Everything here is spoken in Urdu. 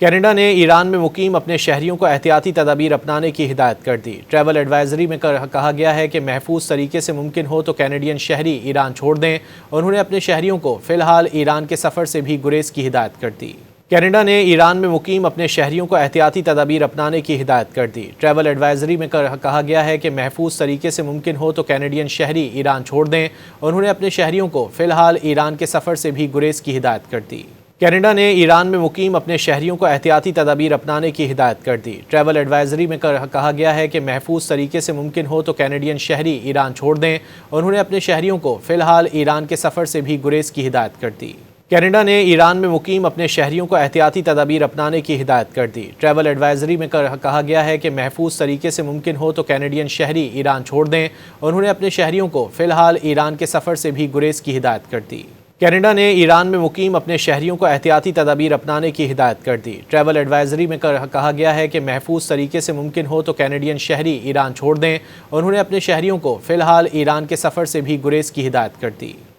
کینیڈا نے ایران میں مقیم اپنے شہریوں کو احتیاطی تدابیر اپنانے کی ہدایت کر دی۔ ٹریول ایڈوائزری میں کہا گیا ہے کہ محفوظ طریقے سے ممکن ہو تو کینیڈین شہری ایران چھوڑ دیں۔ انہوں نے اپنے شہریوں کو فی الحال ایران کے سفر سے بھی گریز کی ہدایت کر دی۔ کینیڈا نے ایران میں مقیم اپنے شہریوں کو احتیاطی تدابیر اپنانے کی ہدایت کر دی۔ ٹریول ایڈوائزری میں کہا گیا ہے کہ محفوظ طریقے سے ممکن ہو تو کینیڈین شہری ایران چھوڑ دیں۔ انہوں نے اپنے شہریوں کو فی الحال ایران کے سفر سے بھی گریز کی ہدایت کر دی۔ کینیڈا نے ایران میں مقیم اپنے شہریوں کو احتیاطی تدابیر اپنانے کی ہدایت کر دی۔ ٹریول ایڈوائزری میں کہا گیا ہے کہ محفوظ طریقے سے ممکن ہو تو کینیڈین شہری ایران چھوڑ دیں۔ انہوں نے اپنے شہریوں کو فی الحال ایران کے سفر سے بھی گریز کی ہدایت کر دی۔ کینیڈا نے ایران میں مقیم اپنے شہریوں کو احتیاطی تدابیر اپنانے کی ہدایت کر دی۔ ٹریول ایڈوائزری میں کہا گیا ہے کہ محفوظ طریقے سے ممکن ہو تو کینیڈین شہری ایران چھوڑ دیں۔ انہوں نے اپنے شہریوں کو فی الحال ایران کے سفر سے بھی گریز کی ہدایت کر دی۔ کینیڈا نے ایران میں مقیم اپنے شہریوں کو احتیاطی تدابیر اپنانے کی ہدایت کر دی۔ ٹریول ایڈوائزری میں کہا گیا ہے کہ محفوظ طریقے سے ممکن ہو تو کینیڈین شہری ایران چھوڑ دیں۔ انہوں نے اپنے شہریوں کو فی الحال ایران کے سفر سے بھی گریز کی ہدایت کر دی۔